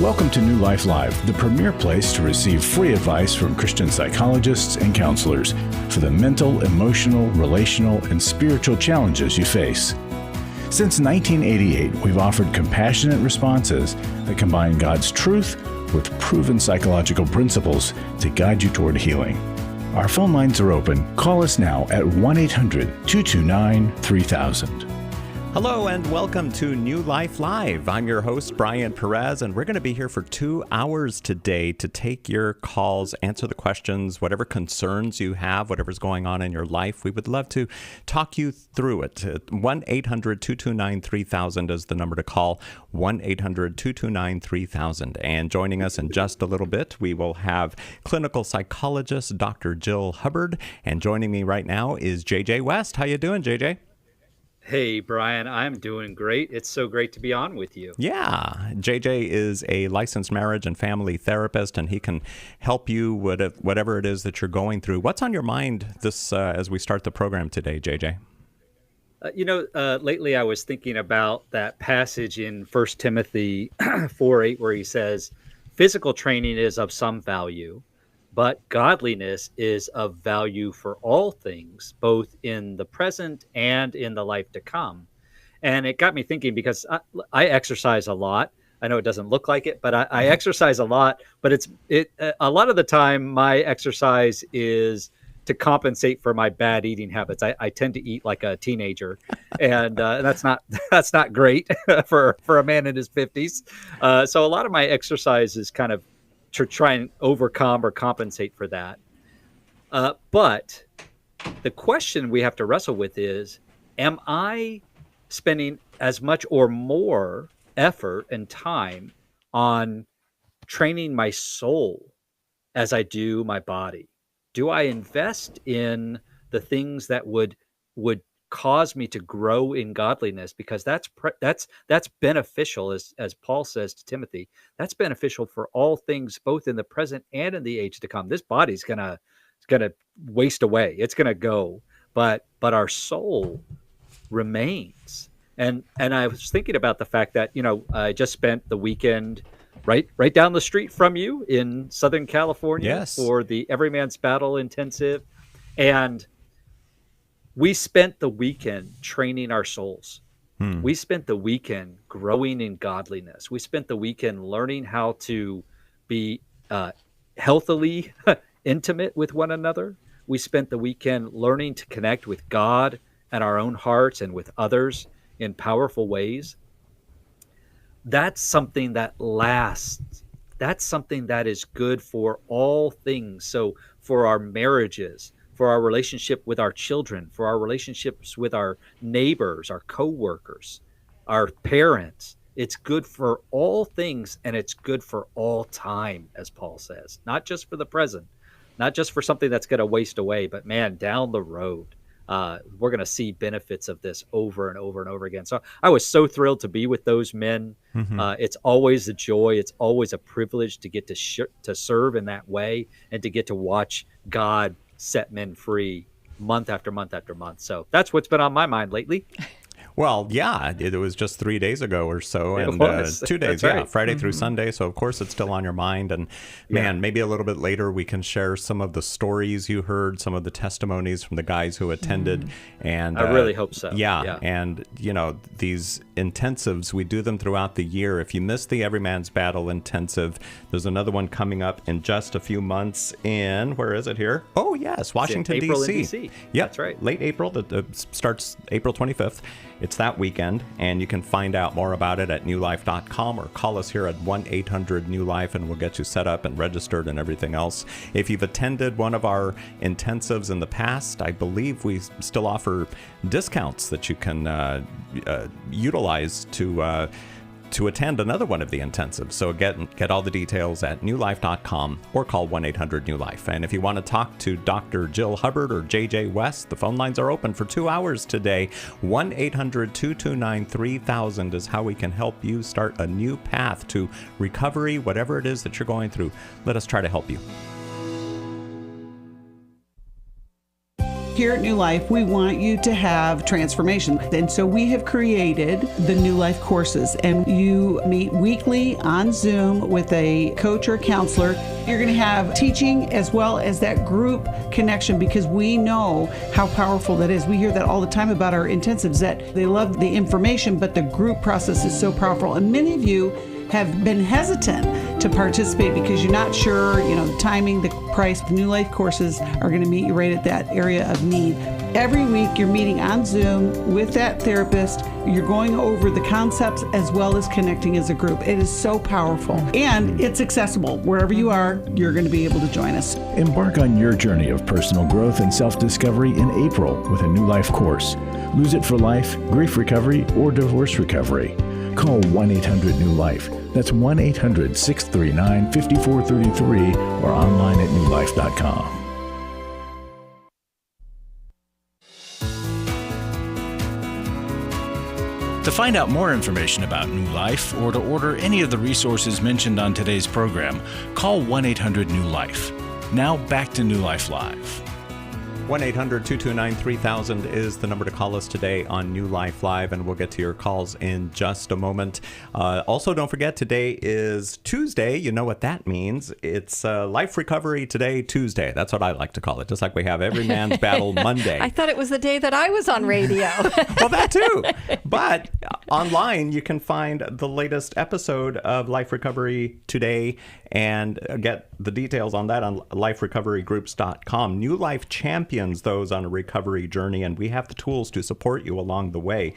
Welcome to New Life Live, the premier place to receive free advice from Christian psychologists and counselors for the mental, emotional, relational, and spiritual challenges you face. Since 1988, we've offered compassionate responses that combine God's truth with proven psychological principles to guide you toward healing. Our phone lines are open. Call us now at 1-800-229-3000. Hello and welcome to New Life Live. I'm your host, Brian Perez, and we're going to be here for 2 hours today to take your calls, answer the questions, whatever concerns you have, whatever's going on in your life. We would love to talk you through it. 1-800-229-3000 is the number to call, 1-800-229-3000. And joining us in just a little bit, we will have clinical psychologist Dr. Jill Hubbard. And joining me right now is JJ West. How you doing, JJ? Hey, Brian, I'm doing great. It's so great to be on with you. Yeah. JJ is a licensed marriage and family therapist, and he can help you with whatever it is that you're going through. What's on your mind as we start the program today, JJ? Lately I was thinking about that passage in 1 Timothy 4:8 where he says, physical training is of some value, but godliness is of value for all things, both in the present and in the life to come. And it got me thinking because I exercise a lot. I know it doesn't look like it, but I exercise a lot. But a lot of the time, my exercise is to compensate for my bad eating habits. I tend to eat like a teenager, and that's not great for a man in his 50s. So a lot of my exercise is kind of to try and overcome or compensate for that. But the question we have to wrestle with is, am I spending as much or more effort and time on training my soul as I do my body? Do I invest in the things that would cause me to grow in godliness? Because that's beneficial, as Paul says to Timothy. That's beneficial for all things, both in the present and in the age to come. This body's gonna waste away. It's gonna go, but our soul remains. And I was thinking about the fact that I just spent the weekend right down the street from you in Southern California. Yes. For the Everyman's Battle Intensive, and we spent the weekend training our souls. We spent the weekend growing in godliness. We spent the weekend learning how to be healthily intimate with one another. We spent the weekend learning to connect with God and our own hearts and with others in powerful ways. That's something that lasts. That's something that is good for all things. So for our marriages, for our relationship with our children, for our relationships with our neighbors, our coworkers, our parents. It's good for all things, and it's good for all time, as Paul says. Not just for the present, not just for something that's going to waste away, but man, down the road, we're going to see benefits of this over and over and over again. So I was so thrilled to be with those men. It's always a joy. It's always a privilege to get to serve in that way and to get to watch God set men free month after month after month. So that's what's been on my mind lately. Well, yeah, it was just 3 days ago or so, and 2 days, right. Friday through Sunday. So, of course, it's still on your mind. And, man, maybe a little bit later we can share some of the stories you heard, some of the testimonies from the guys who attended. And I really hope so. Yeah, and, these intensives, we do them throughout the year. If you missed the Everyman's Battle Intensive, there's another one coming up in just a few months in, where is it here? Oh, yes, Washington, D.C. Yep, that's right. Late April. Starts April 25th. It's that weekend, and you can find out more about it at newlife.com or call us here at 1-800-NEW-LIFE, and we'll get you set up and registered and everything else. If you've attended one of our intensives in the past, I believe we still offer discounts that you can utilize to attend another one of the intensives. So get all the details at newlife.com or call 1-800-NEW-LIFE. And if you want to talk to Dr. Jill Hubbard or JJ West, the phone lines are open for 2 hours today. 1-800-229-3000 is how we can help you start a new path to recovery, whatever it is that you're going through. Let us try to help you. Here at New Life, we want you to have transformation. And so we have created the New Life courses, and you meet weekly on Zoom with a coach or counselor. You're going to have teaching as well as that group connection, because we know how powerful that is. We hear that all the time about our intensives, that they love the information, but the group process is so powerful. And many of you have been hesitant to participate because you're not sure, the timing, the price. The New Life courses are going to meet you right at that area of need. Every week you're meeting on Zoom with that therapist. You're going over the concepts as well as connecting as a group. It is so powerful, and it's accessible. Wherever you are, you're going to be able to join us. Embark on your journey of personal growth and self-discovery in April with a New Life course. Lose It for Life, Grief Recovery, or Divorce Recovery. Call 1-800-NEW-LIFE. That's 1-800-639-5433 or online at newlife.com. To find out more information about New Life or to order any of the resources mentioned on today's program, call 1-800-NEW-LIFE. Now back to New Life Live. 1-800-229-3000 is the number to call us today on New Life Live, and we'll get to your calls in just a moment. Also, don't forget, today is Tuesday. You know what that means. It's Life Recovery Today Tuesday. That's what I like to call it, just like we have Every Man's Battle Monday. I thought it was the day that I was on radio. Well, that too. But online, you can find the latest episode of Life Recovery Today and get the details on that on liferecoverygroups.com. New Life champions those on a recovery journey, and we have the tools to support you along the way.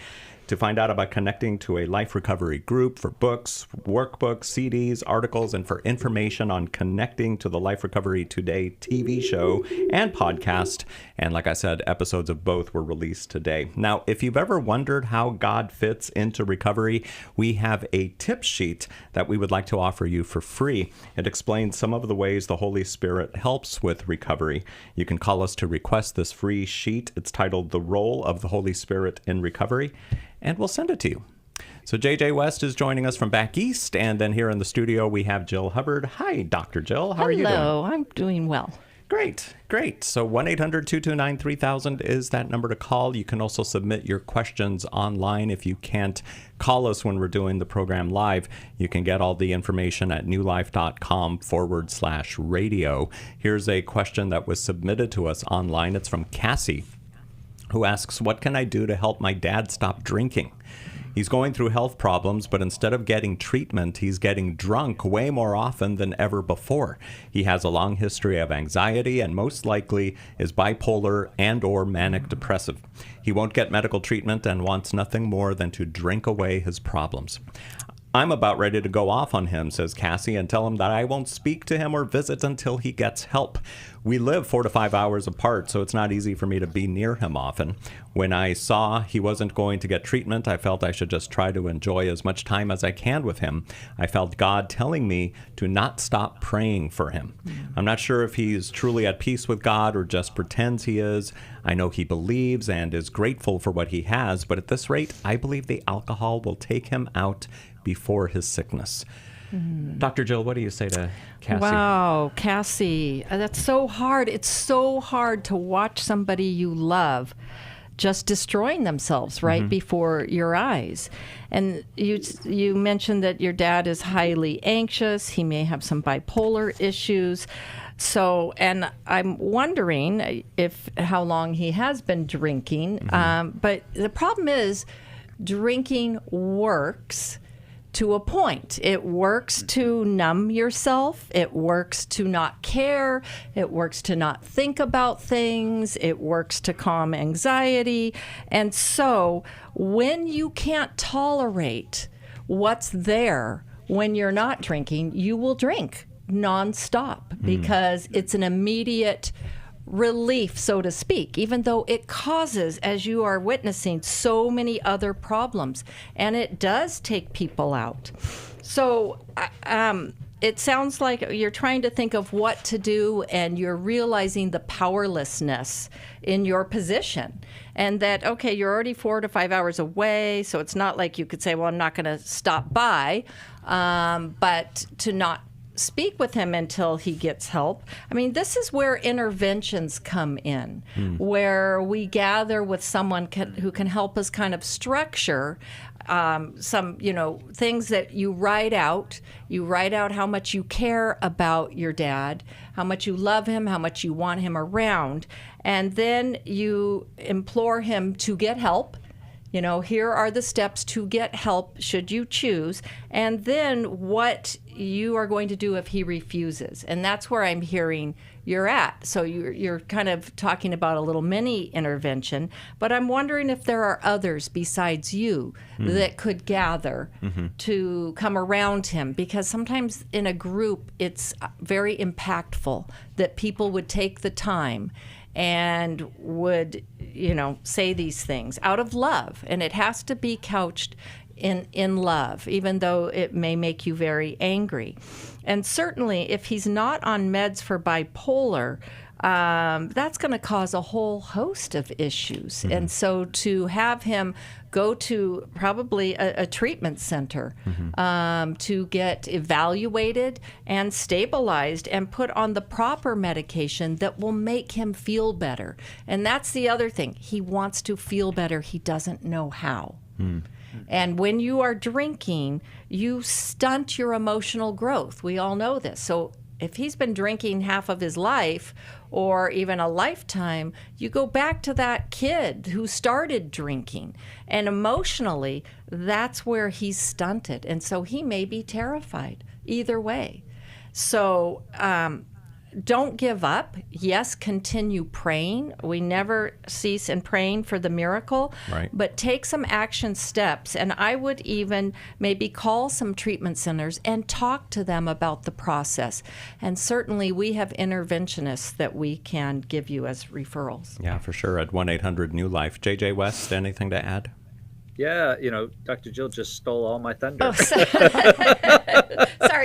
To find out about connecting to a life recovery group for books, workbooks, CDs, articles, and for information on connecting to the Life Recovery Today TV show and podcast. And like I said, episodes of both were released today. Now, if you've ever wondered how God fits into recovery, we have a tip sheet that we would like to offer you for free. It explains some of the ways the Holy Spirit helps with recovery. You can call us to request this free sheet. It's titled The Role of the Holy Spirit in Recovery, and we'll send it to you. So JJ West is joining us from back east, and then here in the studio we have Jill Hubbard. Hi, Dr. Jill. How are you doing? Hello, I'm doing well. Great. So 1-800-229-3000 is that number to call. You can also submit your questions online. If you can't call us when we're doing the program live, you can get all the information at newlife.com/radio. Here's a question that was submitted to us online. It's from Cassie, who asks, what can I do to help my dad stop drinking? He's going through health problems, but instead of getting treatment, he's getting drunk way more often than ever before. He has a long history of anxiety and most likely is bipolar and or manic depressive. He won't get medical treatment and wants nothing more than to drink away his problems. I'm about ready to go off on him, says Cassie, and tell him that I won't speak to him or visit until he gets help. We live 4 to 5 hours apart, so it's not easy for me to be near him often. When I saw he wasn't going to get treatment, I felt I should just try to enjoy as much time as I can with him. I felt God telling me to not stop praying for him. I'm not sure if he's truly at peace with God or just pretends he is. I know he believes and is grateful for what he has, but at this rate, I believe the alcohol will take him out before his sickness. Dr. Jill, what do you say to Cassie? Wow, Cassie, that's so hard. It's so hard to watch somebody you love just destroying themselves right before your eyes. And you mentioned that your dad is highly anxious. He may have some bipolar issues. So, and I'm wondering how long he has been drinking. But the problem is drinking works to a point. It works to numb yourself. It works to not care. It works to not think about things. It works to calm anxiety. And so when you can't tolerate what's there when you're not drinking, you will drink nonstop because it's an immediate relief, so to speak, even though it causes, as you are witnessing, so many other problems. And it does take people out. So it sounds like you're trying to think of what to do, and you're realizing the powerlessness in your position. And that, okay, you're already 4 to 5 hours away, so it's not like you could say, well, I'm not going to stop by, but to not speak with him until he gets help. I mean, this is where interventions come in, where we gather with someone who can help us kind of structure some, things that you write out. You write out how much you care about your dad, how much you love him, how much you want him around, and then you implore him to get help. Here are the steps to get help should you choose, and then what you are going to do if he refuses. And that's where I'm hearing you're at. So you're kind of talking about a little mini intervention, but I'm wondering if there are others besides you that could gather to come around him, because sometimes in a group it's very impactful that people would take the time and would, say these things out of love. And it has to be couched in love, even though it may make you very angry. And certainly if he's not on meds for bipolar, that's going to cause a whole host of issues. And so to have him go to probably a treatment center to get evaluated and stabilized and put on the proper medication that will make him feel better. And that's the other thing. He wants to feel better. He doesn't know how. And when you are drinking, you stunt your emotional growth. We all know this. So if he's been drinking half of his life or even a lifetime, you go back to that kid who started drinking. And emotionally, that's where he's stunted. And so he may be terrified either way. So don't give up. Yes, continue praying. We never cease in praying for the miracle. Right. But take some action steps. And I would even maybe call some treatment centers and talk to them about the process. And certainly we have interventionists that we can give you as referrals. Yeah, for sure. At 1-800-NEW-LIFE. JJ West, anything to add? Yeah, Dr. Jill just stole all my thunder. Oh, sorry,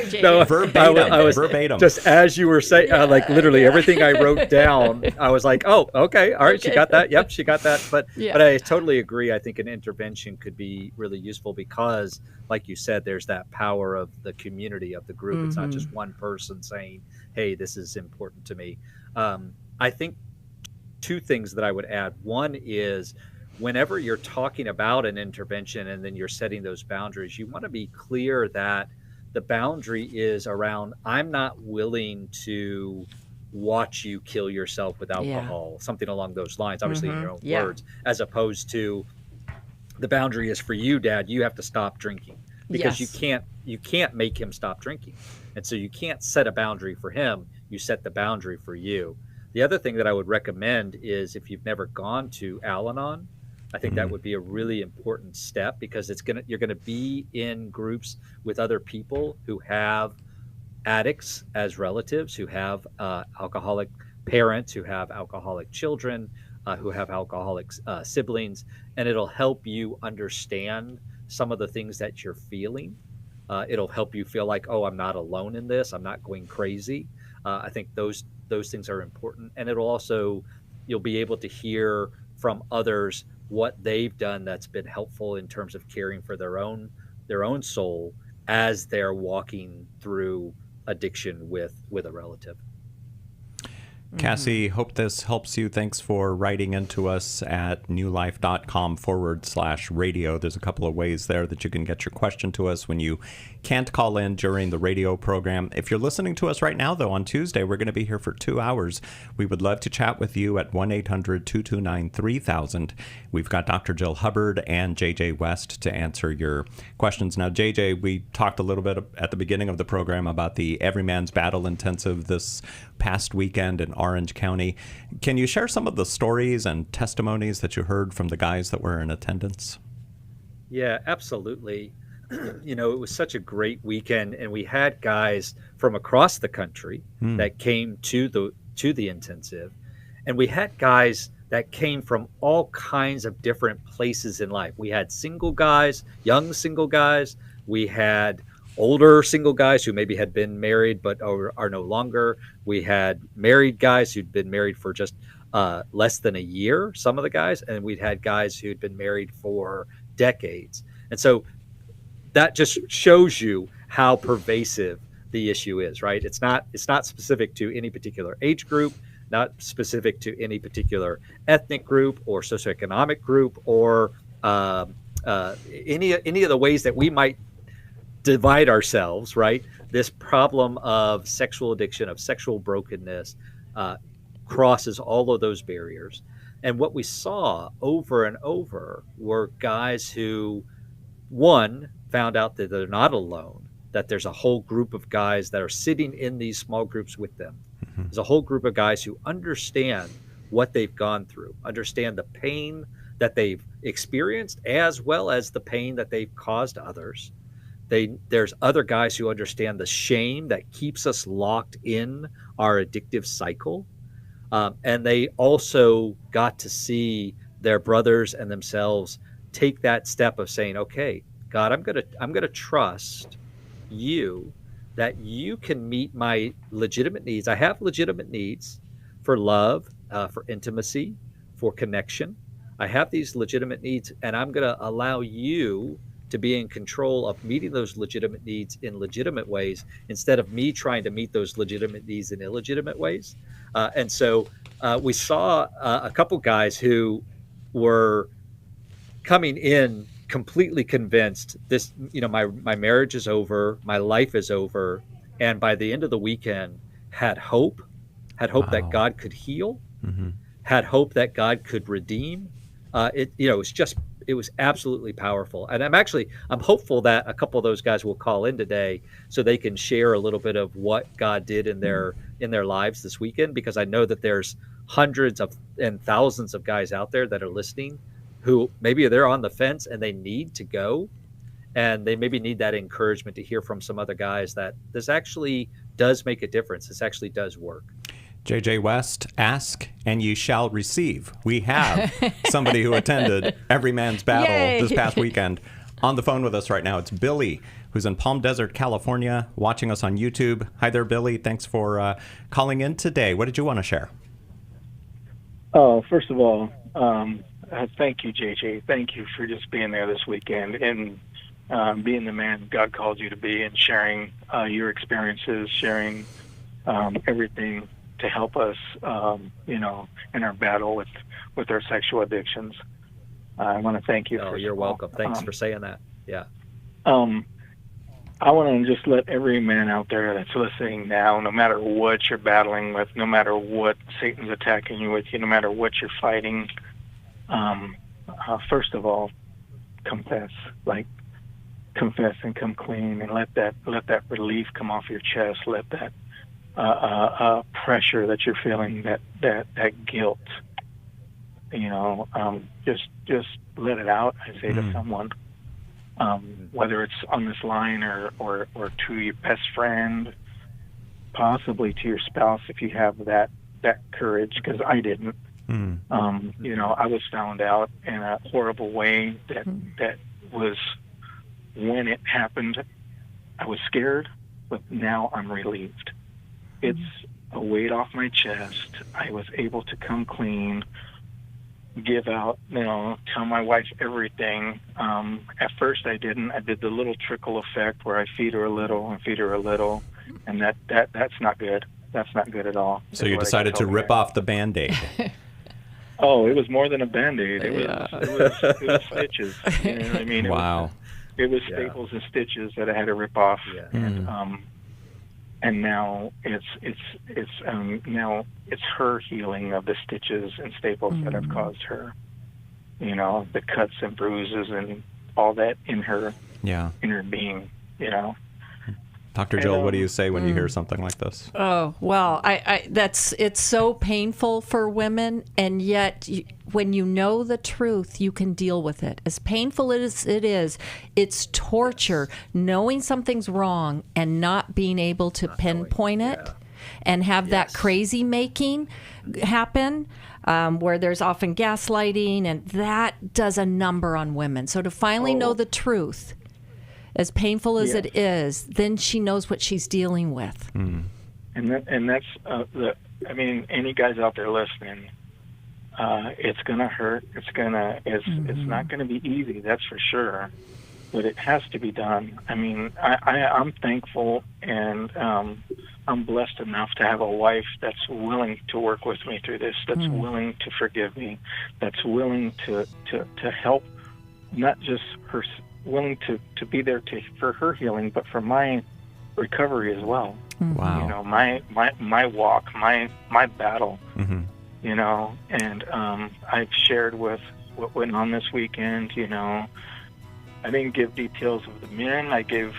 JJ. No, Verbatim. I was verbatim. Just as you were saying, like literally everything I wrote down, I was like, oh, okay, all right, she got that. Yep, she got that. But I totally agree. I think an intervention could be really useful because, like you said, there's that power of the community, of the group. It's not just one person saying, hey, this is important to me. I think two things that I would add. One is, whenever you're talking about an intervention and then you're setting those boundaries, you want to be clear that the boundary is around, I'm not willing to watch you kill yourself with alcohol, something along those lines, obviously in your own words, as opposed to the boundary is for you, Dad, you have to stop drinking, because you can't make him stop drinking. And so you can't set a boundary for him, you set the boundary for you. The other thing that I would recommend is, if you've never gone to Al-Anon, I think that would be a really important step, because you're gonna be in groups with other people who have addicts as relatives, who have alcoholic parents, who have alcoholic children, who have alcoholic siblings, and it'll help you understand some of the things that you're feeling. It'll help you feel like, oh, I'm not alone in this. I'm not going crazy. I think those things are important, and you'll be able to hear from others what they've done that's been helpful in terms of caring for their own soul as they're walking through addiction with a relative. Cassie, hope this helps you. Thanks for writing into us at newlife.com/radio. There's a couple of ways there that you can get your question to us when you can't call in during the radio program. If you're listening to us right now, though, on Tuesday, we're going to be here for 2 hours. We would love to chat with you at 1-800-229-3000. We've got Dr. Jill Hubbard and JJ West to answer your questions. Now, JJ, we talked a little bit at the beginning of the program about the Everyman's Battle Intensive this past weekend in Orange County. Can you share some of the stories and testimonies that you heard from the guys that were in attendance? Yeah, absolutely. It was such a great weekend, and we had guys from across the country that came to the intensive, and we had guys that came from all kinds of different places in life. We had single guys, young single guys. We had older single guys who maybe had been married but are no longer. We had married guys who'd been married for just less than a year, some of the guys, and we'd had guys who'd been married for decades. And so that just shows you how pervasive the issue is, right? It's not specific to any particular age group, not specific to any particular ethnic group or socioeconomic group, or any of the ways that we might divide ourselves, right? This problem of sexual addiction, of sexual brokenness, crosses all of those barriers. And what we saw over and over were guys who, one, found out that they're not alone, that there's a whole group of guys that are sitting in these small groups with them. There's a whole group of guys who understand what they've gone through, understand the pain that they've experienced, as well as the pain that they've caused others. There's other guys who understand the shame that keeps us locked in our addictive cycle. And they also got to see their brothers and themselves take that step of saying, okay, God, I'm gonna trust you that you can meet my legitimate needs. I have legitimate needs for love, for intimacy, for connection. I have these legitimate needs, and I'm gonna allow you to be in control of meeting those legitimate needs in legitimate ways, instead of me trying to meet those legitimate needs in illegitimate ways. And so we saw a couple guys who were coming in completely convinced this, my marriage is over, my life is over. And by the end of the weekend, had hope wow. that God could heal, had hope that God could redeem. It was absolutely powerful. And I'm hopeful that a couple of those guys will call in today so they can share a little bit of what God did in their lives this weekend, because I know that there's hundreds and thousands of guys out there that are listening who maybe they're on the fence and they need to go, and they maybe need that encouragement to hear from some other guys that this actually does make a difference. This actually does work. JJ West, ask and you shall receive. We have somebody who attended Every Man's Battle this past weekend on the phone with us right now. It's Billy, who's in Palm Desert, California, watching us on YouTube. Hi there, Billy. Thanks for calling in today. What did you want to share? Oh, first of all, thank you, JJ. Thank you for just being there this weekend and being the man God called you to be, and sharing your experiences, sharing everything to help us, in our battle with our sexual addictions. I want to thank you. Oh, you're welcome. Thanks for saying that. Yeah. I want to just let every man out there that's listening now, no matter what you're battling with, no matter what Satan's attacking you with, no matter what you're fighting, first of all, confess and come clean, and let that relief come off your chest. Let that pressure that you're feeling, that guilt, just let it out. I say to someone, whether it's on this line or to your best friend, possibly to your spouse if you have that courage, because I didn't. I was found out in a horrible way that was, when it happened, I was scared, but now I'm relieved. It's a weight off my chest. I was able to come clean, give out, tell my wife everything. At first I didn't. I did the little trickle effect where I feed her a little, and that's not good. That's not good at all. So you decided to rip off the Band-Aid. Oh, it was more than a Band-Aid. It was stitches. You know what I mean? Wow. It was staples and stitches that I had to rip off. Yeah. And now it's her healing of the stitches and staples that have caused her, the cuts and bruises and all that in her being, Dr. Jill, what do you say when you hear something like this? Oh, well, it's so painful for women, and yet when you know the truth, you can deal with it. As painful as it is, it's torture knowing something's wrong and not being able to pinpoint it and have that crazy making happen, where there's often gaslighting, and that does a number on women. So to finally know the truth, as painful as it is, then she knows what she's dealing with. And that's any guys out there listening, it's gonna hurt. It's not gonna be easy. That's for sure. but it has to be done. I mean, I'm thankful, and I'm blessed enough to have a wife that's willing to work with me through this, that's willing to forgive me, that's willing to help, not just her, willing to be there for her healing, but for my recovery as well. Wow. You know, my walk, my battle, you know, and I've shared with what went on this weekend. You know, I didn't give details of the men. I gave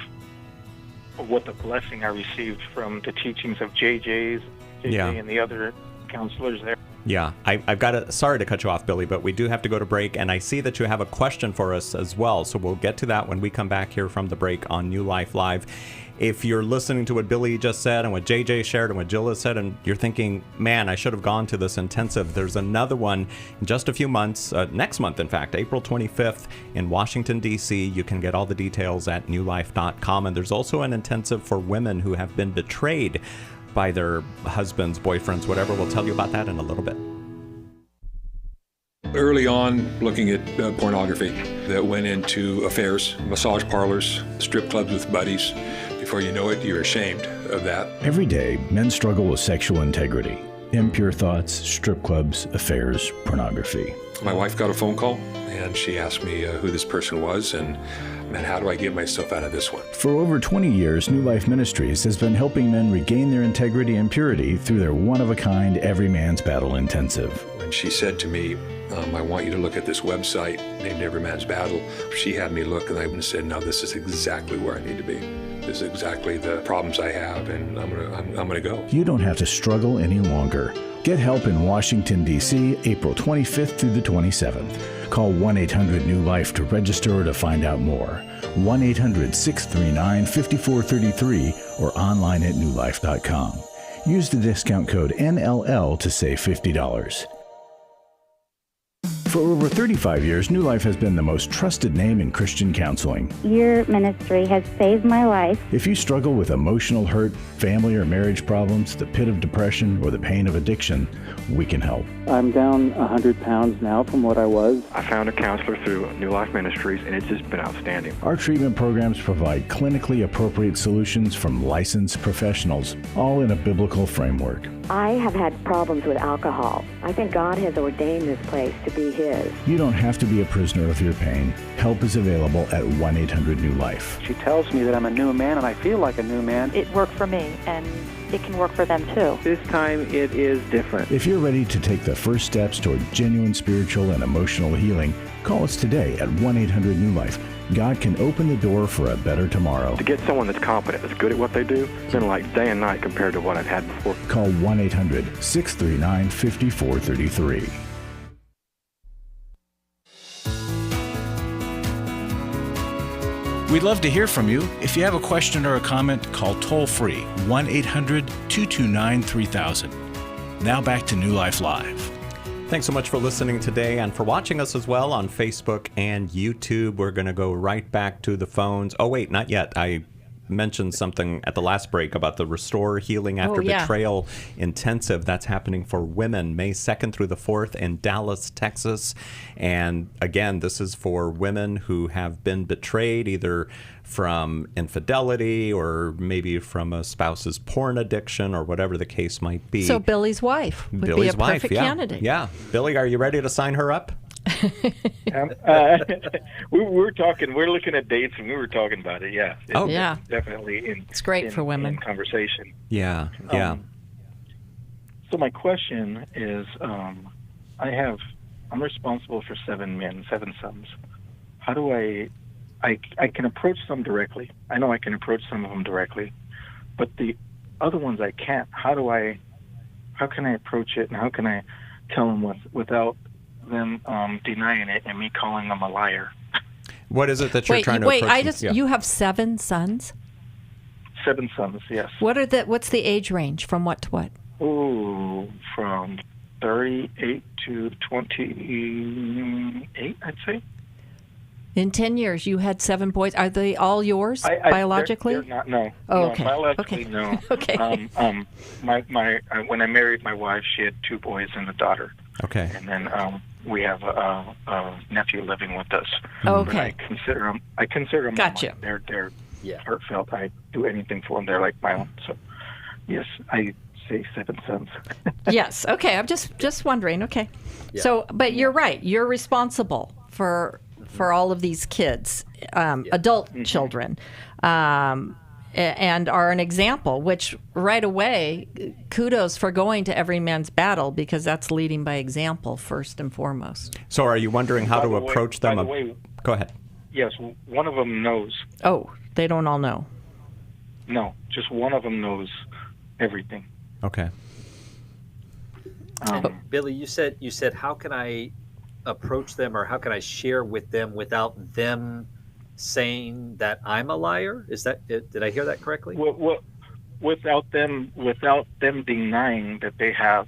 what the blessing I received from the teachings of JJ and the other counselors there. Yeah, I've got to, sorry to cut you off, Billy, but we do have to go to break, and I see that you have a question for us as well, so we'll get to that when we come back here from the break on New Life Live. If you're listening to what Billy just said and what JJ shared and what Jill has said, and you're thinking, man, I should have gone to this intensive, there's another one in just a few months, next month, in fact, April 25th in Washington, D.C. You can get all the details at newlife.com, and there's also an intensive for women who have been betrayed by their husbands, boyfriends, whatever. We'll tell you about that in a little bit. Early on, looking at pornography that went into affairs, massage parlors, strip clubs with buddies. Before you know it, you're ashamed of that. Every day, men struggle with sexual integrity, impure thoughts, strip clubs, affairs, pornography. My wife got a phone call, and she asked me who this person was, and man, how do I get myself out of this one? For over 20 years, New Life Ministries has been helping men regain their integrity and purity through their one-of-a-kind Every Man's Battle Intensive. When she said to me, I want you to look at this website named Every Man's Battle, she had me look, and I said, no, this is exactly where I need to be. This is exactly the problems I have, and I'm gonna go. You don't have to struggle any longer. Get help in Washington, D.C., April 25th through the 27th. Call 1-800-NEW-LIFE to register or to find out more. 1-800-639-5433 or online at newlife.com. Use the discount code NLL to save $50. For over 35 years, New Life has been the most trusted name in Christian counseling. Your ministry has saved my life. If you struggle with emotional hurt, family or marriage problems, the pit of depression, or the pain of addiction, we can help. I'm down 100 pounds now from what I was. I found a counselor through New Life Ministries, and it's just been outstanding. Our treatment programs provide clinically appropriate solutions from licensed professionals, all in a biblical framework. I have had problems with alcohol. I think God has ordained this place to be His. You don't have to be a prisoner of your pain. Help is available at 1-800-NEW-LIFE. She tells me that I'm a new man, and I feel like a new man. It worked for me, and it can work for them too. This time it is different. If you're ready to take the first steps toward genuine spiritual and emotional healing, call us today at 1-800-NEW-LIFE. God can open the door for a better tomorrow. To get someone that's competent, that's good at what they do, it's been like day and night compared to what I've had before. Call 1-800-639-5433. We'd love to hear from you. If you have a question or a comment, call toll-free 1-800-229-3000. Now back to New Life Live. Thanks so much for listening today and for watching us as well on Facebook and YouTube. We're going to go right back to the phones. Oh, wait, not yet. I mentioned something at the last break about the Restore Healing After Betrayal Intensive. That's happening for women May 2nd through the 4th in Dallas, Texas. And again, this is for women who have been betrayed either from infidelity or maybe from a spouse's porn addiction or whatever the case might be. So Billy's wife would be a perfect candidate. Yeah. Billy, are you ready to sign her up? We were talking. We're looking at dates, and we were talking about it. Yeah. Yeah. Definitely. It's great for women. In conversation. Yeah. Yeah. So my question is, I'm responsible for 7 sons. How do I can approach some directly. I know I can approach some of them directly, but the other ones I can't. How can I approach it, and how can I tell them without them denying it and me calling them a liar? What is it that you're trying to approach? You have 7 sons? 7 sons, yes. What's the age range from what to what? Oh, from 38 to 28, I'd say. In 10 years, you had 7 boys. Are they all yours biologically? They're not, no. Oh, no, okay. Biologically, no. Okay. When I married my wife, she had 2 boys and a daughter. Okay. And then we have a nephew living with us. Okay. But I consider them. Gotcha. They're heartfelt. I do anything for them. They're like my own. So, yes, I say 7 sons. Yes. Okay. I'm just wondering. Okay. Yeah. So, but you're right. You're responsible for all of these kids, adult children, and are an example. Which right away, kudos for going to every man's battle, because that's leading by example first and foremost. So, are you wondering how to approach them? By the way, go ahead. Yes, one of them knows. Oh, they don't all know. No, just one of them knows everything. Okay. Billy, you said how can I approach them, or how can I share with them without them saying that I'm a liar? Did I hear that correctly? Well, without them denying that they have.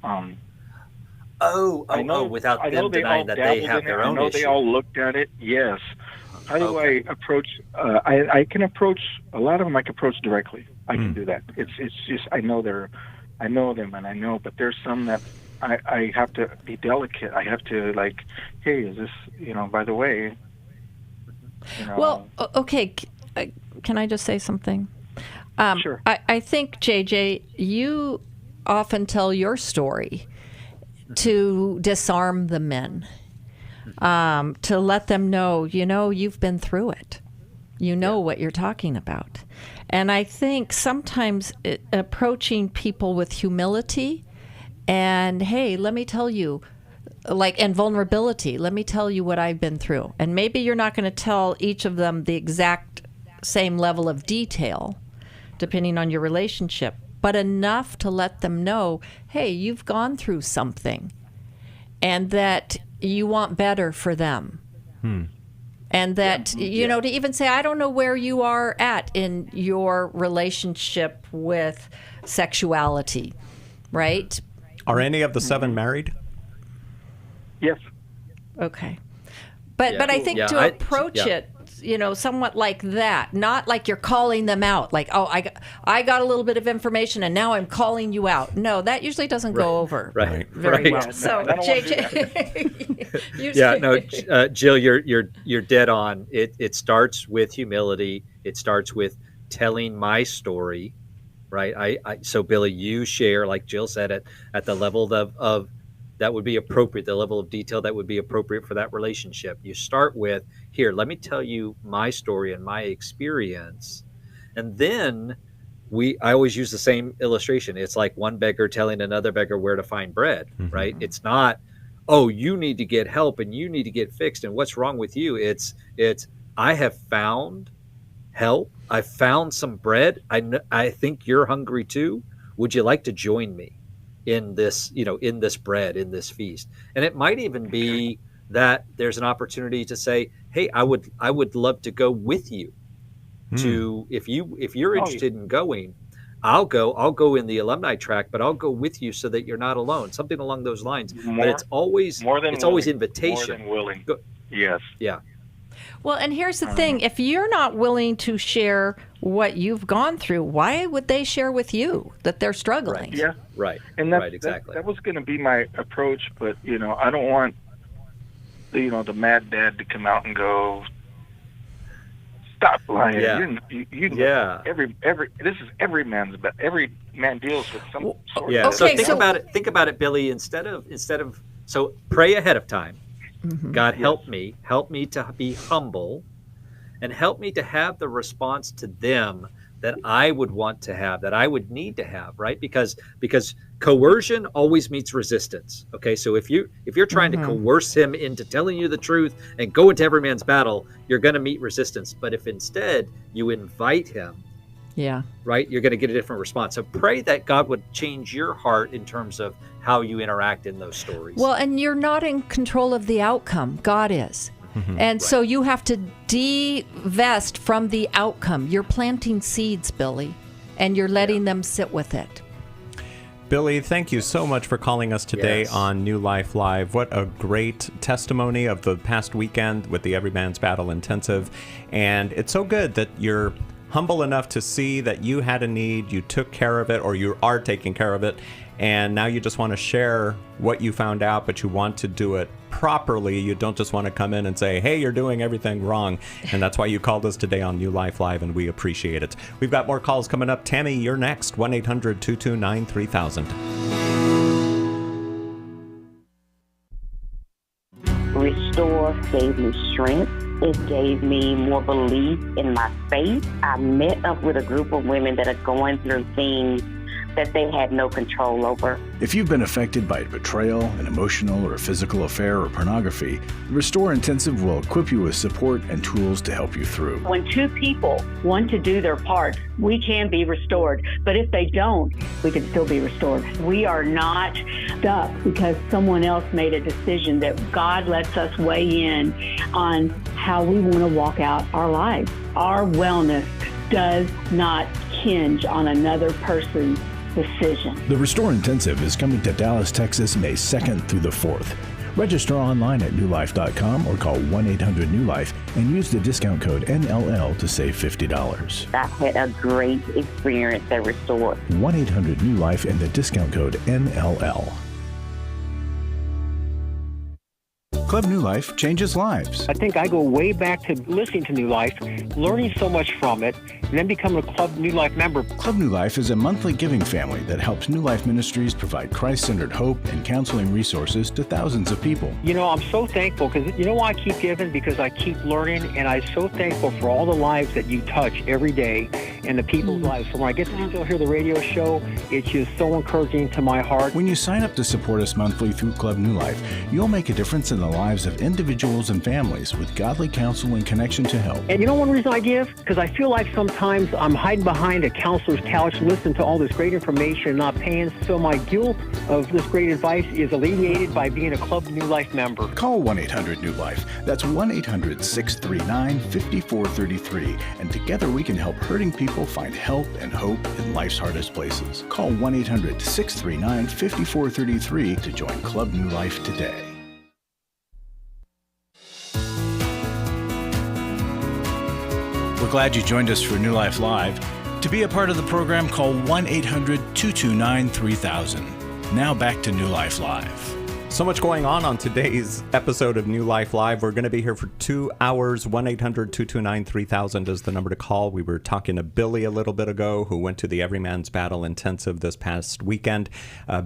Without them denying that they have their own issue. I know issue. they all looked at it. Yes. How do I approach? I can approach a lot of them. I can approach directly. I can do that. It's just I know them, and I know. But there's some that I have to be delicate. I have to like, hey, is this by the way? Well, okay. Can I just say something? Sure. I think, JJ, you often tell your story to disarm the men, to let them know, you've been through it. You know what you're talking about. And I think sometimes approaching people with humility and, hey, let me tell you, and vulnerability, let me tell you what I've been through. And maybe you're not going to tell each of them the exact same level of detail, depending on your relationship, but enough to let them know, hey, you've gone through something and that you want better for them. And that, to even say, I don't know where you are at in your relationship with sexuality, right? Are any of the 7 married? Yes. Okay. But I think to approach it, somewhat like that, not like you're calling them out, like, oh, I got a little bit of information and now I'm calling you out. No, that usually doesn't go over very well. So, JJ, Jill, you're dead on. It starts with humility. It starts with telling my story, right? So Billy, you share, like Jill said, at the level of that would be appropriate, the level of detail that would be appropriate for that relationship. You start with, here, let me tell you my story and my experience. And then I always use the same illustration. It's like one beggar telling another beggar where to find bread, right? It's not, oh, you need to get help and you need to get fixed and what's wrong with you. It's I have found help. I found some bread. I think you're hungry too. Would you like to join me in this, in this bread, in this feast? And it might even be that there's an opportunity to say, hey, I would love to go with you to, if you're interested in going, I'll go in the alumni track, but I'll go with you so that you're not alone. Something along those lines. But it's always invitation. More than willing. Yes. Yeah. Well, and here's the thing. If you're not willing to share what you've gone through, why would they share with you that they're struggling? Right. Yeah. Right. And exactly. That was going to be my approach, but, I don't want, the mad dad to come out and go, stop lying. Yeah. This is every man's, but every man deals with some sort of. Okay, think about it, Billy, instead of, so pray ahead of time. Mm-hmm. God, help me to be humble and help me to have the response to them that I would want to have, that I would need to have, right? Because coercion always meets resistance. Okay, so if you're trying to coerce him into telling you the truth and go into every man's battle, you're going to meet resistance. But if instead you invite him, right, you're going to get a different response. So pray that God would change your heart in terms of how you interact in those stories. Well, and you're not in control of the outcome. God is. And so you have to divest from the outcome. You're planting seeds, Billy, and you're letting them sit with it. Billy, thank you so much for calling us today on New Life Live. What a great testimony of the past weekend with the Every Man's Battle Intensive. And it's so good that you're humble enough to see that you had a need, you took care of it, or you are taking care of it, and now you just want to share what you found out, but you want to do it properly. You don't just want to come in and say, hey, you're doing everything wrong. And that's why you called us today on New Life Live, and we appreciate it. We've got more calls coming up. Tammy, you're next. 1-800-229-3000. Restore gave me strength. It gave me more belief in my faith. I met up with a group of women that are going through things that they had no control over. If you've been affected by betrayal, an emotional or physical affair, or pornography, the Restore Intensive will equip you with support and tools to help you through. When two people want to do their part, we can be restored. But if they don't, we can still be restored. We are not stuck because someone else made a decision. That God lets us weigh in on how we want to walk out our lives. Our wellness does not hinge on another person's decision. The Restore Intensive is coming to Dallas, Texas, May 2nd through the 4th. Register online at newlife.com or call 1-800-NEW-LIFE and use the discount code NLL to save $50. I had a great experience at Restore. 1-800-NEW-LIFE and the discount code NLL. Club New Life changes lives. I think I go way back to listening to New Life, learning so much from it, and then becoming a Club New Life member. Club New Life is a monthly giving family that helps New Life Ministries provide Christ-centered hope and counseling resources to thousands of people. You know, I'm so thankful because you know why I keep giving? Because I keep learning, and I'm so thankful for all the lives that you touch every day and the people's lives. So when I get to still hear the radio show, it's just so encouraging to my heart. When you sign up to support us monthly through Club New Life, you'll make a difference in the lives of individuals and families with godly counsel and connection to help. And you know one reason I give? Because I feel like sometimes I'm hiding behind a counselor's couch listening to all this great information and not paying. So my guilt of this great advice is alleviated by being a Club New Life member. Call 1-800-NEW-LIFE. That's 1-800-639-5433. And together we can help hurting people find help and hope in life's hardest places. Call 1-800-639-5433 to join Club New Life today. We're glad you joined us for New Life Live. To be a part of the program, call 1-800-229-3000. Now back to New Life Live. So much going on today's episode of New Life Live. We're going to be here for 2 hours. 1-800-229-3000 is the number to call. We were talking to Billy a little bit ago, who went to the Everyman's Battle Intensive this past weekend.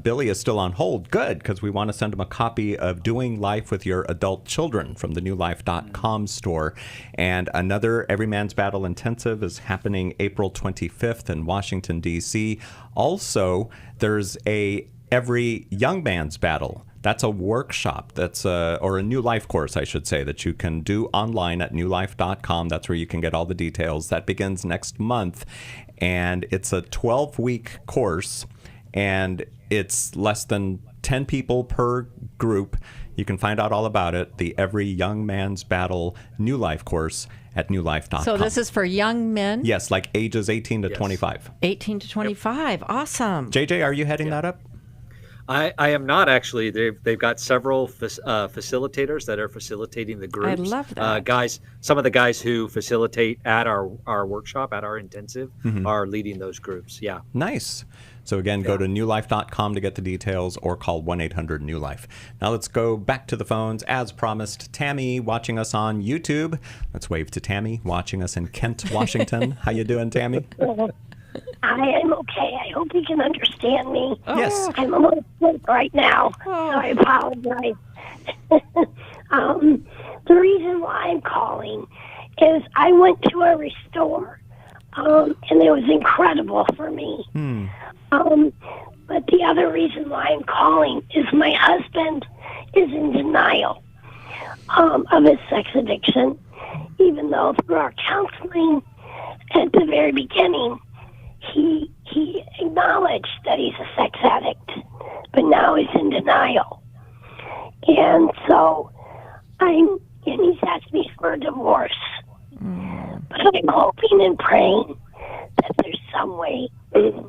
Billy is still on hold. Good, because we want to send him a copy of Doing Life with Your Adult Children from the newlife.com store. And another Everyman's Battle Intensive is happening April 25th in Washington, D.C. Also, there's a Every Young Man's Battle. That's a workshop, or a New Life course, I should say, that you can do online at newlife.com. That's where you can get all the details. That begins next month, and it's a 12-week course, and it's less than 10 people per group. You can find out all about it, the Every Young Man's Battle New Life course at newlife.com. So this is for young men? Yes, like ages 18 to 25. 18 to 25. Yep. Awesome. JJ, are you heading that up? I am not actually. They've got several facilitators that are facilitating the groups. I love that. Guys, some of the guys who facilitate at our workshop, at our intensive, are leading those groups. Yeah. Nice. So again, go to newlife.com to get the details or call 1-800-NEW-LIFE. Now let's go back to the phones. As promised, Tammy watching us on YouTube. Let's wave to Tammy watching us in Kent, Washington. How you doing, Tammy? I am okay. I hope you can understand me. Yes. I'm a little sick right now, so I apologize. The reason why I'm calling is I went to a restore, and it was incredible for me. But the other reason why I'm calling is my husband is in denial of his sex addiction, even though through our counseling at the very beginning, he acknowledged that he's a sex addict, but now he's in denial. And so and he's asked me for a divorce. But I'm hoping and praying that there's some way that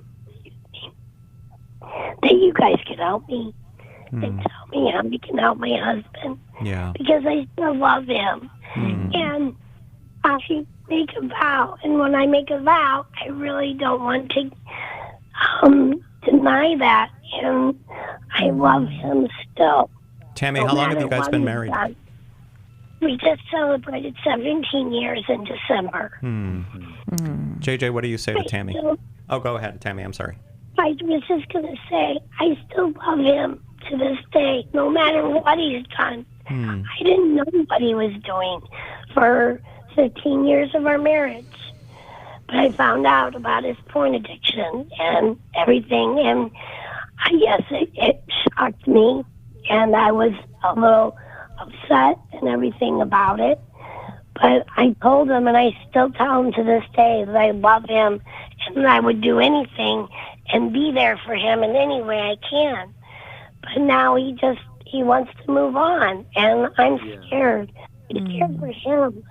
you guys can help me and tell me how we can help my husband. Yeah. Because I still love him. And I make a vow, and when I make a vow, I really don't want to deny that, and I love him still. Tammy, no how long have matter you guys what been he's married? done. We just celebrated 17 years in December. JJ, what do you say to I Tammy? still- Oh, go ahead, Tammy. I'm sorry. I was just going to say, I still love him to this day, no matter what he's done. I didn't know what he was doing for 15 years of our marriage. But I found out about his porn addiction and everything, and I guess it shocked me, and I was a little upset and everything about it. But I told him, and I still tell him to this day, that I love him and that I would do anything and be there for him in any way I can. But now he wants to move on, and I'm scared. I'm scared for him.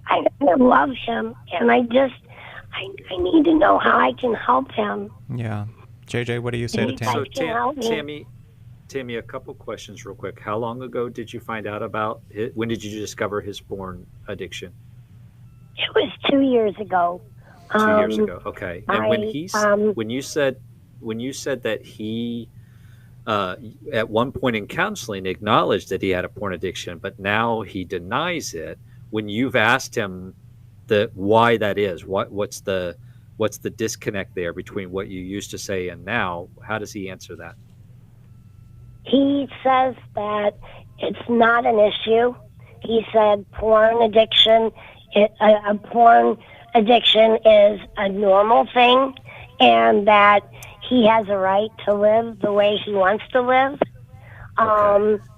I love him, and I need to know how I can help him. Yeah. JJ, what do you say to Tammy? So Tammy, a couple questions real quick. How long ago did you find out about it? When did you discover his porn addiction? It was 2 years ago. 2 years ago. Okay. And when you said that he at one point in counseling acknowledged that he had a porn addiction, but now he denies it. When you've asked him why that is, what's the disconnect there between what you used to say and now? How does he answer that? He says that it's not an issue. He said porn addiction is a normal thing, and that he has a right to live the way he wants to live.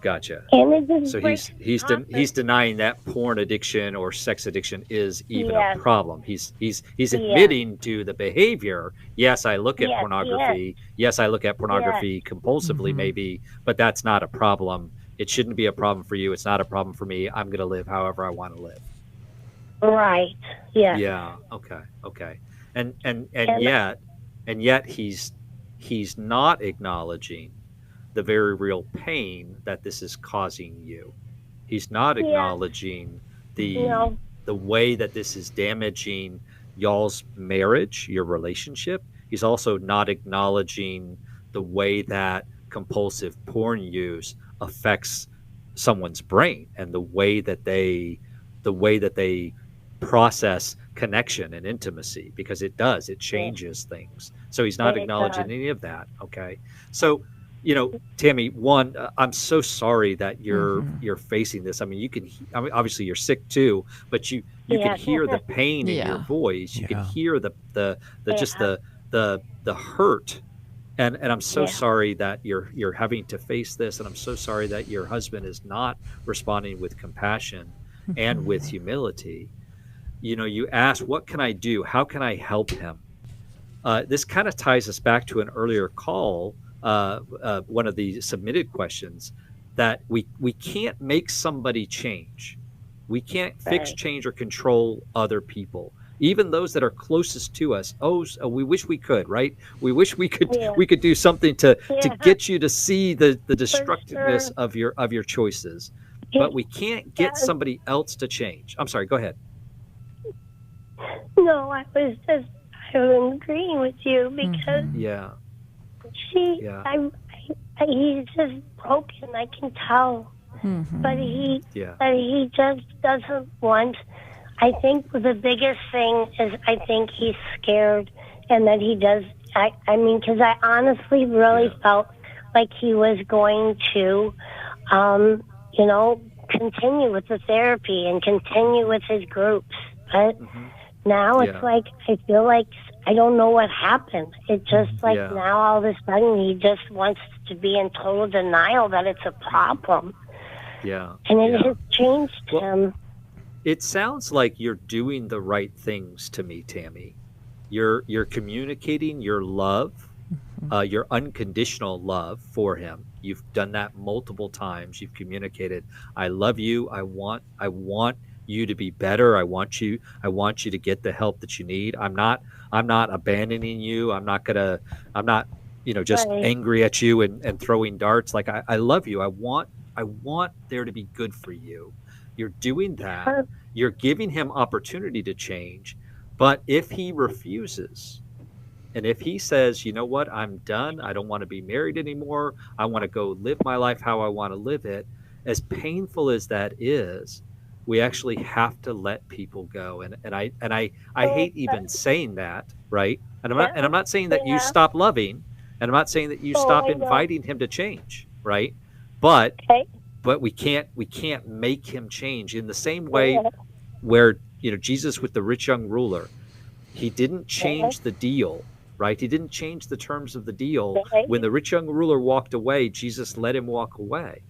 Gotcha. And so he's denying that porn addiction or sex addiction is even a problem. He's admitting to the behavior. Yes, I look at pornography. Yes, I look at pornography compulsively, maybe, but that's not a problem. It shouldn't be a problem for you. It's not a problem for me. I'm going to live however I want to live. Right. Yeah. Yeah. Okay. And yet he's not acknowledging the very real pain that this is causing you. He's not acknowledging the way that this is damaging y'all's marriage, your relationship. He's also not acknowledging the way that compulsive porn use affects someone's brain and the way that they process connection and intimacy, because it changes things. So he's not acknowledging any of that. Okay. So, Tammy, one, I'm so sorry that you're facing this. I mean, obviously you're sick too, but you can hear the pain in your voice. You can hear the hurt. And I'm so sorry that you're having to face this, and I'm so sorry that your husband is not responding with compassion and with humility. You ask, what can I do? How can I help him? This kind of ties us back to an earlier call, one of the submitted questions, that we can't make somebody change. We can't fix, change, or control other people, even those that are closest to us. We wish we could, right? We wish we could do something to get you to see the destructiveness of your choices, but we can't get somebody else to change. I'm sorry. Go ahead. No, I was agreeing with you because he's just broken. I can tell, but he just doesn't want. I think the biggest thing is I think he's scared, and that he does. I mean, because I honestly really felt like he was going to, continue with the therapy and continue with his groups, but. Now it's like, I feel like I don't know what happened. It just now all of a sudden he just wants to be in total denial that it's a problem. Yeah. And it has changed him. It sounds like you're doing the right things to me, Tammy. You're communicating your love, your unconditional love for him. You've done that multiple times. You've communicated, I love you. I want you to be better. I want you to get the help that you need. I'm not abandoning you. I'm not just angry at you and throwing darts. Like I love you. I want there to be good for you. You're doing that. You're giving him opportunity to change. But if he refuses, And if he says, you know what, I'm done, I don't want to be married anymore, I want to go live my life how I want to live it, as painful as that is, we actually have to let people go. And I hate even saying that, right? And I'm not saying that you stop loving, and I'm not saying that you stop inviting him to change, right? But we can't make him change in the same way where, Jesus with the rich young ruler, he didn't change the deal, right? He didn't change the terms of the deal. When the rich young ruler walked away, Jesus let him walk away.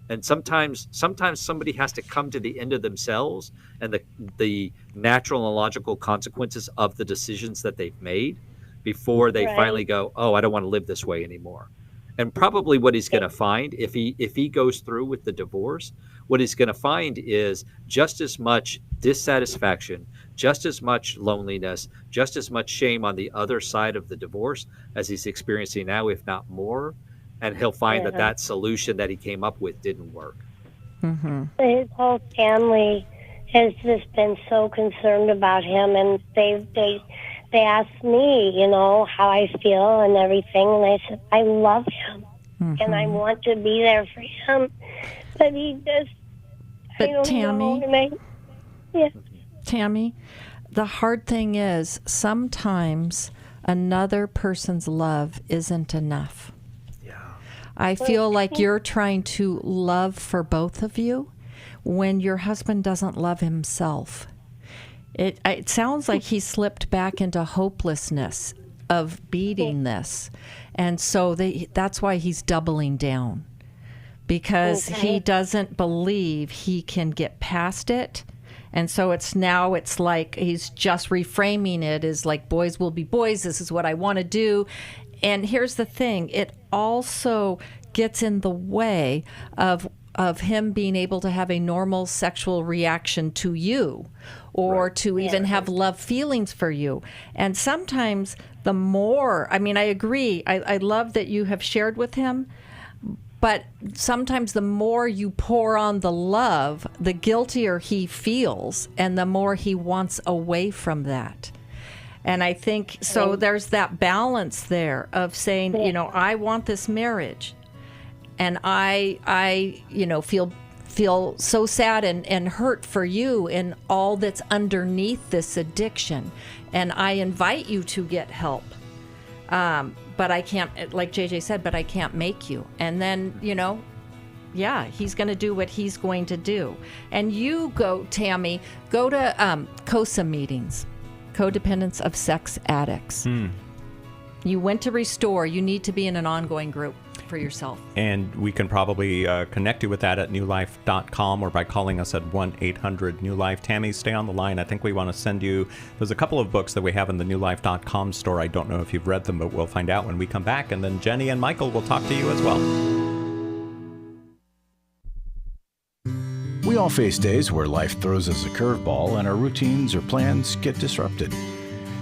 And sometimes somebody has to come to the end of themselves and the natural and logical consequences of the decisions that they've made before they finally go, oh, I don't want to live this way anymore. And probably what he's going to find, if he goes through with the divorce, what he's going to find is just as much dissatisfaction, just as much loneliness, just as much shame on the other side of the divorce as he's experiencing now, if not more. And he'll find that solution that he came up with didn't work. Mm-hmm. His whole family has just been so concerned about him, and they asked me, how I feel and everything, and I said I love him, and I want to be there for him, but he just. But Tammy, the hard thing is sometimes another person's love isn't enough. I feel like you're trying to love for both of you when your husband doesn't love himself. It sounds like he slipped back into hopelessness of beating this. And so that's why he's doubling down, because he doesn't believe he can get past it. And so it's like he's just reframing it as like, boys will be boys. This is what I want to do. And here's the thing, it also gets in the way of him being able to have a normal sexual reaction to you, or to even have love feelings for you. And sometimes the more, I agree, I love that you have shared with him, but sometimes the more you pour on the love, the guiltier he feels, and the more he wants away from that. And I think, so there's that balance there of saying, I want this marriage, and I feel so sad and hurt for you and all that's underneath this addiction. And I invite you to get help. But I can't, like JJ said, but I can't make you. And then, he's going to do what he's going to do. And you Tammy, go to COSA meetings. Codependence of Sex Addicts. You went to Restore. You need to be in an ongoing group for yourself. And we can probably connect you with that at newlife.com or by calling us at 1-800-NEW-LIFE. Tammy, stay on the line. I think we want to send you, there's a couple of books that we have in the newlife.com store. I don't know if you've read them, but we'll find out when we come back. And then Jenny and Michael will talk to you as well. We all face days where life throws us a curveball and our routines or plans get disrupted.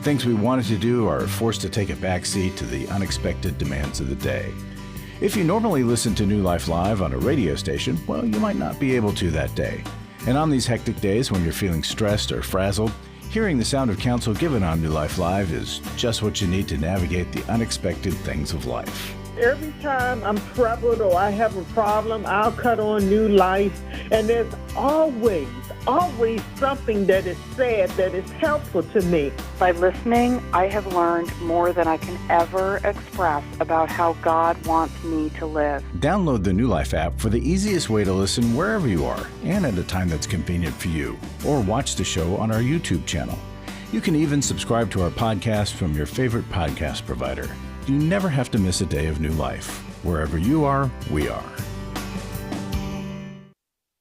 Things we wanted to do are forced to take a backseat to the unexpected demands of the day. If you normally listen to New Life Live on a radio station, well, you might not be able to that day. And on these hectic days when you're feeling stressed or frazzled, hearing the sound of counsel given on New Life Live is just what you need to navigate the unexpected things of life. Every time I'm troubled or I have a problem, I'll cut on New Life, and there's always something that is said that is helpful to me. By listening, I have learned more than I can ever express about how God wants me to live. Download the New Life app for the easiest way to listen wherever you are and at a time that's convenient for you, or watch the show on our YouTube channel. You can even subscribe to our podcast from your favorite podcast provider. You never have to miss a day of New Life. Wherever you are, we are.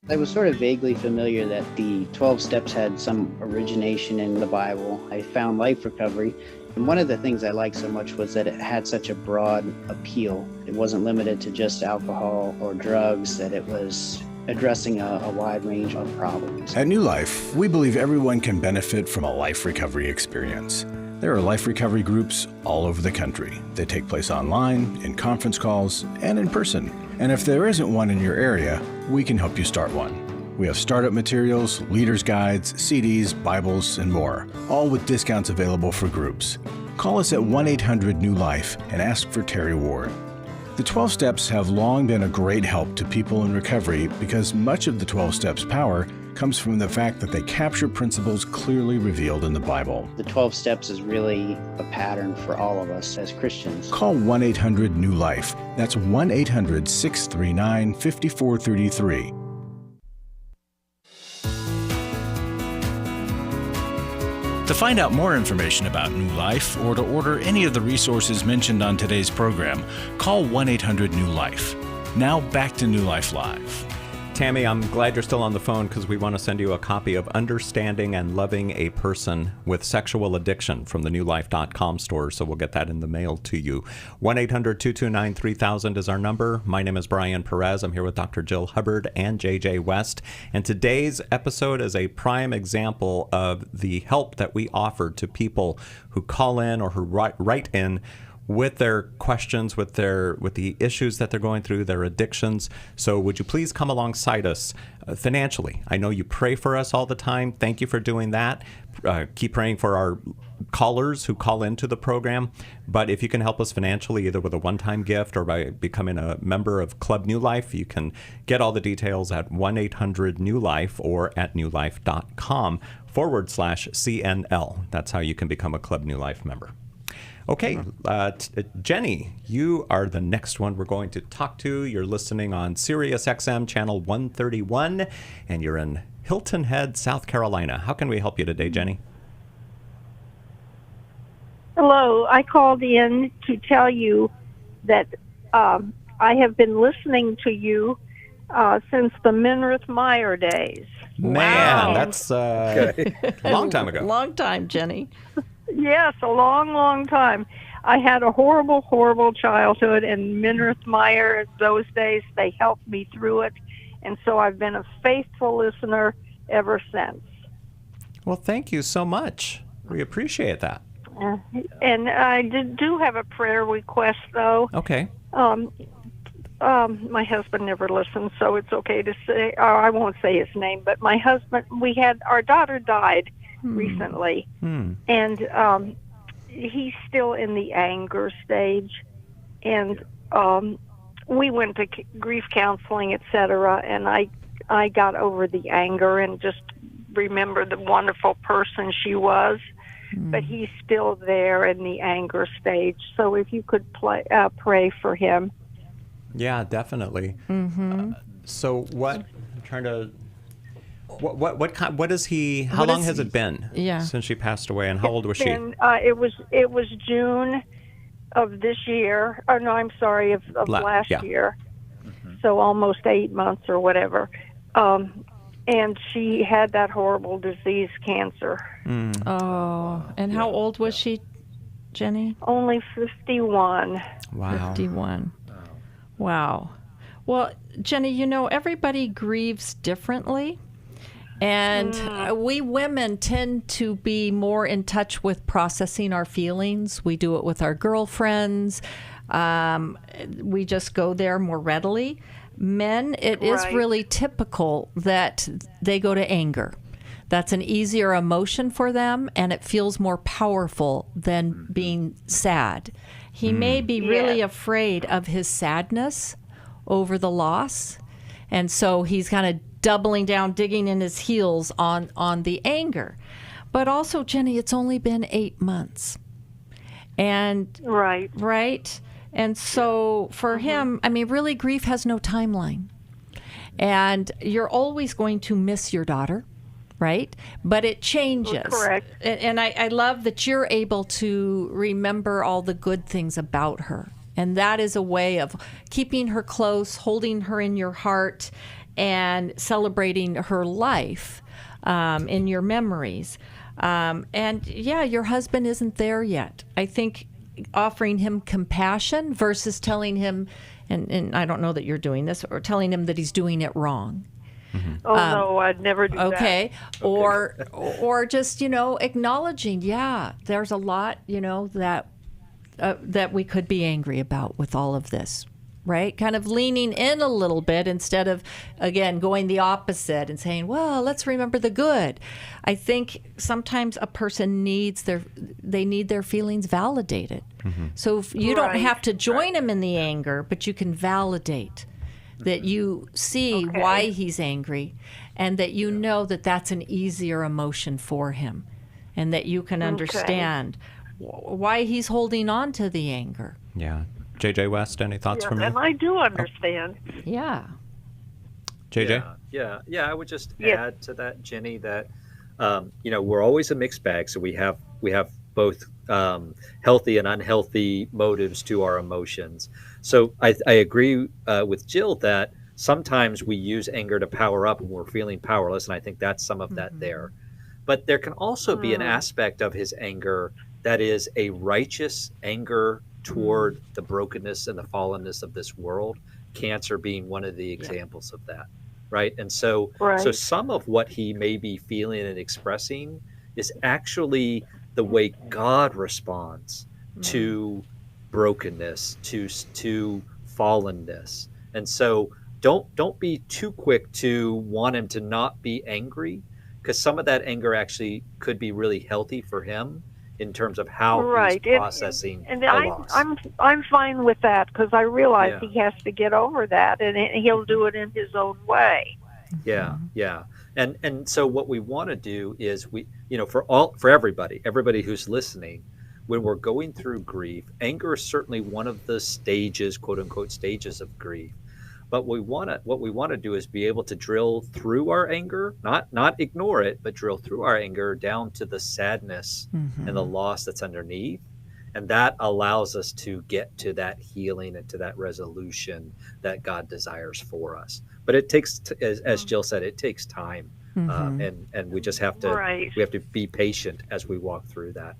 I was sort of vaguely familiar that the 12 steps had some origination in the Bible. I found Life Recovery, and one of the things I liked so much was that it had such a broad appeal. It wasn't limited to just alcohol or drugs, that it was addressing a wide range of problems. At New Life, we believe everyone can benefit from a life recovery experience. There are life recovery groups all over the country. They take place online, in conference calls, and in person. And if there isn't one in your area, we can help you start one. We have startup materials, leaders' guides, CDs, Bibles, and more, all with discounts available for groups. call us at 1-800-NEW-LIFE and ask for Terry Ward. The 12 Steps have long been a great help to people in recovery because much of the 12 Steps' power comes from the fact that they capture principles clearly revealed in the Bible. The 12 Steps is really a pattern for all of us as Christians. Call 1-800-NEW-LIFE. That's 1-800-639-5433. To find out more information about New Life or to order any of the resources mentioned on today's program, call 1-800-NEW-LIFE. Now back to New Life Live. Tammy, I'm glad you're still on the phone because we want to send you a copy of Understanding and Loving a Person with Sexual Addiction from the newlife.com store, so we'll get that in the mail to you. 1-800-229-3000 is our number. My name is Brian Perez. I'm here with Dr. Jill Hubbard and J.J. West, and today's episode is a prime example of the help that we offer to people who call in or who write in with their questions, with the issues that they're going through, their addictions. So would you please come alongside us financially? I know you pray for us all the time. Thank you for doing that. Keep praying for our callers who call into the program. But if you can help us financially, either with a one-time gift or by becoming a member of Club New Life, you can get all the details at 1-800-NEW-LIFE or at newlife.com/CNL. That's how you can become a Club New Life member. Okay, Jenny, you are the next one we're going to talk to. You're listening on Sirius XM channel 131, and you're in Hilton Head, South Carolina. How can we help you today, Jenny? Hello, I called in to tell you that I have been listening to you since the Minrith Meyer days. Man, Wow. that's a long time ago. Long time, Jenny. Yes, a long, long time. I had a horrible, horrible childhood, and Minrith Meyer, those days, they helped me through it. And so I've been a faithful listener ever since. Well, thank you so much. We appreciate that. And I do have a prayer request, though. Okay. My husband never listens, so it's okay to say, I won't say his name, but my husband, our daughter died recently, and he's still in the anger stage, and we went to grief counseling, etc., and I got over the anger and just remember the wonderful person she was, but he's still there in the anger stage, so if you could pray for him. Yeah, definitely. So what? I'm trying to. What is he? How long has it been since she passed away, and how old was she? It was June of this year. Oh no, I'm sorry, of last year. So almost 8 months or whatever. And she had that horrible disease, cancer. Oh, and how old was she, Jenny? Only 51. Wow. 51. Wow. Well, Jenny, everybody grieves differently. And we women tend to be more in touch with processing our feelings. We do it with our girlfriends. We just go there more readily. Men, it is really typical that they go to anger. That's an easier emotion for them, and it feels more powerful than being sad. He may be really afraid of his sadness over the loss, and so he's kind of doubling down, digging in his heels on the anger. But also, Jenny, it's only been 8 months. And right? And so for him, really grief has no timeline. And you're always going to miss your daughter, right? But it changes. Correct. And I love that you're able to remember all the good things about her. And that is a way of keeping her close, holding her in your heart, and celebrating her life in your memories. And your husband isn't there yet. I think offering him compassion versus telling him, and I don't know that you're doing this, or telling him that he's doing it wrong. Oh, no, I'd never do that. Okay. Or just, acknowledging, there's a lot, that we could be angry about with all of this. right? Kind of leaning in a little bit instead of, again, going the opposite and saying, well, let's remember the good. I think sometimes a person needs their feelings validated. So if you don't have to join him in the anger, but you can validate that you see why he's angry and that you know that that's an easier emotion for him and that you can understand why he's holding on to the anger. Yeah. JJ West, any thoughts from you? And I do understand. Yeah. JJ? Yeah. I would just add to that, Jenny, that we're always a mixed bag. So we have both healthy and unhealthy motives to our emotions. So I agree with Jill that sometimes we use anger to power up when we're feeling powerless, and I think that's some of that there. But there can also be an aspect of his anger that is a righteous anger toward the brokenness and the fallenness of this world, cancer being one of the examples of that, right? And so some of what he may be feeling and expressing is actually the way God responds to brokenness, to fallenness. And so don't be too quick to want him to not be angry, because some of that anger actually could be really healthy for him in terms of how he's processing and the loss. I'm fine with that, because I realize he has to get over that, and he'll do it in his own way. Yeah. And so what we want to do is for everybody who's listening, when we're going through grief, anger is certainly one of the stages, quote unquote, stages of grief. But what we want to do is be able to drill through our anger, not ignore it, but drill through our anger down to the sadness and the loss that's underneath. And that allows us to get to that healing and to that resolution that God desires for us. But it takes, as Jill said, it takes time. And we just have to we have to be patient as we walk through that.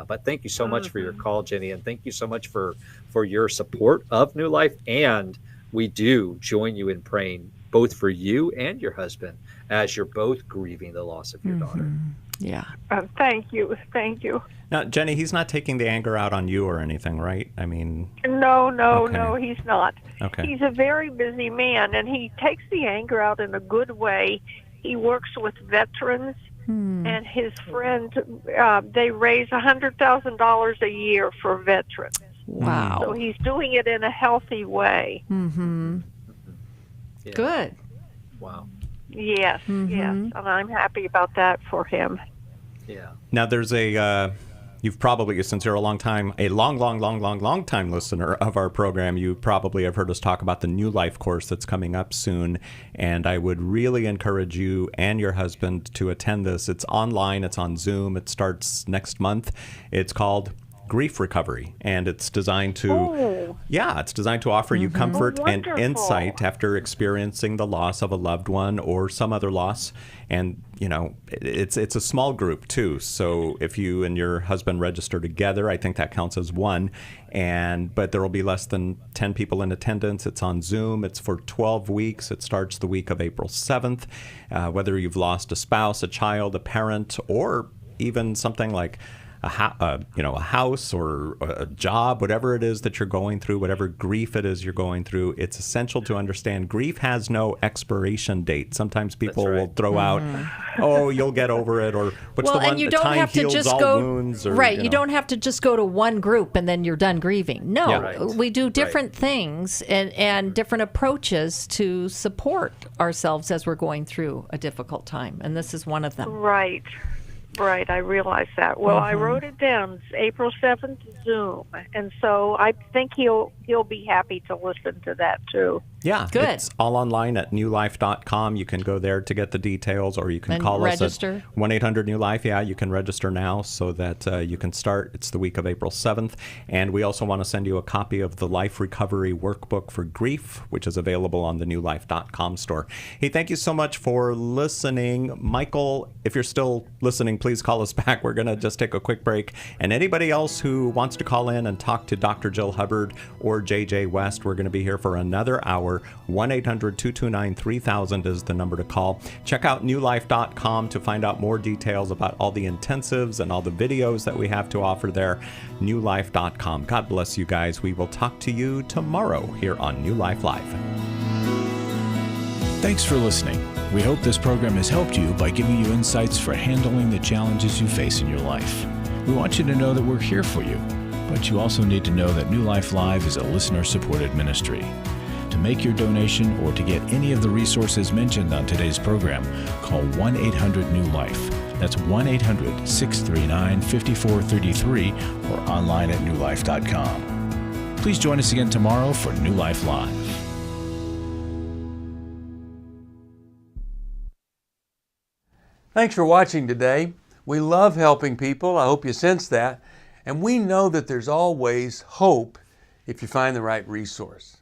But thank you so much for your call, Jenny, and thank you so much for your support of New Life. And we do join you in praying both for you and your husband as you're both grieving the loss of your daughter. Yeah. Thank you. Now, Jenny, he's not taking the anger out on you or anything, right? I mean... No, he's not. Okay. He's a very busy man, and he takes the anger out in a good way. He works with veterans, and his friends, they raise $100,000 a year for veterans. Wow. So he's doing it in a healthy way. Yeah. Good. Wow. Yes, and I'm happy about that for him. Yeah. Now, there's you've probably, since you're a long time listener of our program, you probably have heard us talk about the New Life course that's coming up soon. And I would really encourage you and your husband to attend this. It's online. It's on Zoom. It starts next month. It's called Grief Recovery, and it's designed to offer you comfort and insight after experiencing the loss of a loved one or some other loss. And it's a small group too, so if you and your husband register together, I think that counts as one. But there will be less than 10 people in attendance. It's on Zoom. It's for 12 weeks. It starts the week of April 7th. Whether you've lost a spouse, a child, a parent, or even something like a house or a job, whatever it is that you're going through, whatever grief it is you're going through, it's essential to understand grief has no expiration date. Sometimes people will throw out, "Oh, you'll get over it," or "What's the one? And you the don't time have to heals just all go wounds." Or, right. You don't have to just go to one group and then you're done grieving. No, we do different things and different approaches to support ourselves as we're going through a difficult time, and this is one of them. Right, I realize that. Well, I wrote it down. It's April 7th, Zoom. And so I think he'll be happy to listen to that, too. Yeah, good. It's all online at newlife.com. You can go there to get the details, or you can call us at 1-800-NEW-LIFE. Yeah, you can register now so that you can start. It's the week of April 7th. And we also want to send you a copy of the Life Recovery Workbook for Grief, which is available on the newlife.com store. Hey, thank you so much for listening. Michael, if you're still listening, please please call us back. We're going to just take a quick break. And anybody else who wants to call in and talk to Dr. Jill Hubbard or JJ West, we're going to be here for another hour. 1-800-229-3000 is the number to call. Check out newlife.com to find out more details about all the intensives and all the videos that we have to offer there. newlife.com. God bless you guys. We will talk to you tomorrow here on New Life Live. Thanks for listening. We hope this program has helped you by giving you insights for handling the challenges you face in your life. We want you to know that we're here for you, but you also need to know that New Life Live is a listener-supported ministry. To make your donation or to get any of the resources mentioned on today's program, call 1-800-NEW-LIFE. That's 1-800-639-5433 or online at newlife.com. Please join us again tomorrow for New Life Live. Thanks for watching today. We love helping people. I hope you sense that. And we know that there's always hope if you find the right resource.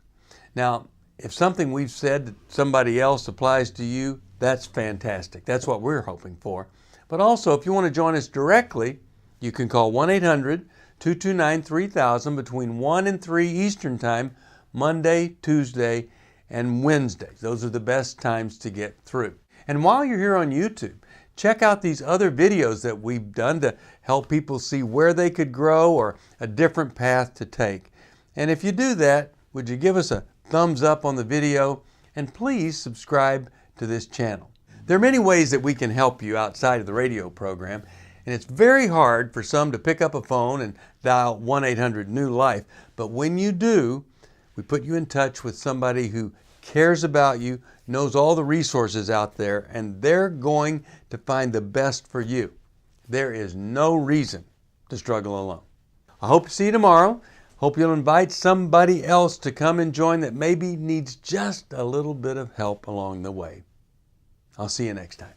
Now, if something we've said to somebody else applies to you, that's fantastic. That's what we're hoping for. But also, if you want to join us directly, you can call 1-800-229-3000 between 1 and 3 Eastern Time, Monday, Tuesday, and Wednesday. Those are the best times to get through. And while you're here on YouTube, check out these other videos that we've done to help people see where they could grow or a different path to take. And if you do that, would you give us a thumbs up on the video, and please subscribe to this channel. There are many ways that we can help you outside of the radio program, and it's very hard for some to pick up a phone and dial 1-800-NEW-LIFE, but when you do, we put you in touch with somebody who cares about you, knows all the resources out there, and they're going to find the best for you. There is no reason to struggle alone. I hope to see you tomorrow. Hope you'll invite somebody else to come and join that maybe needs just a little bit of help along the way. I'll see you next time.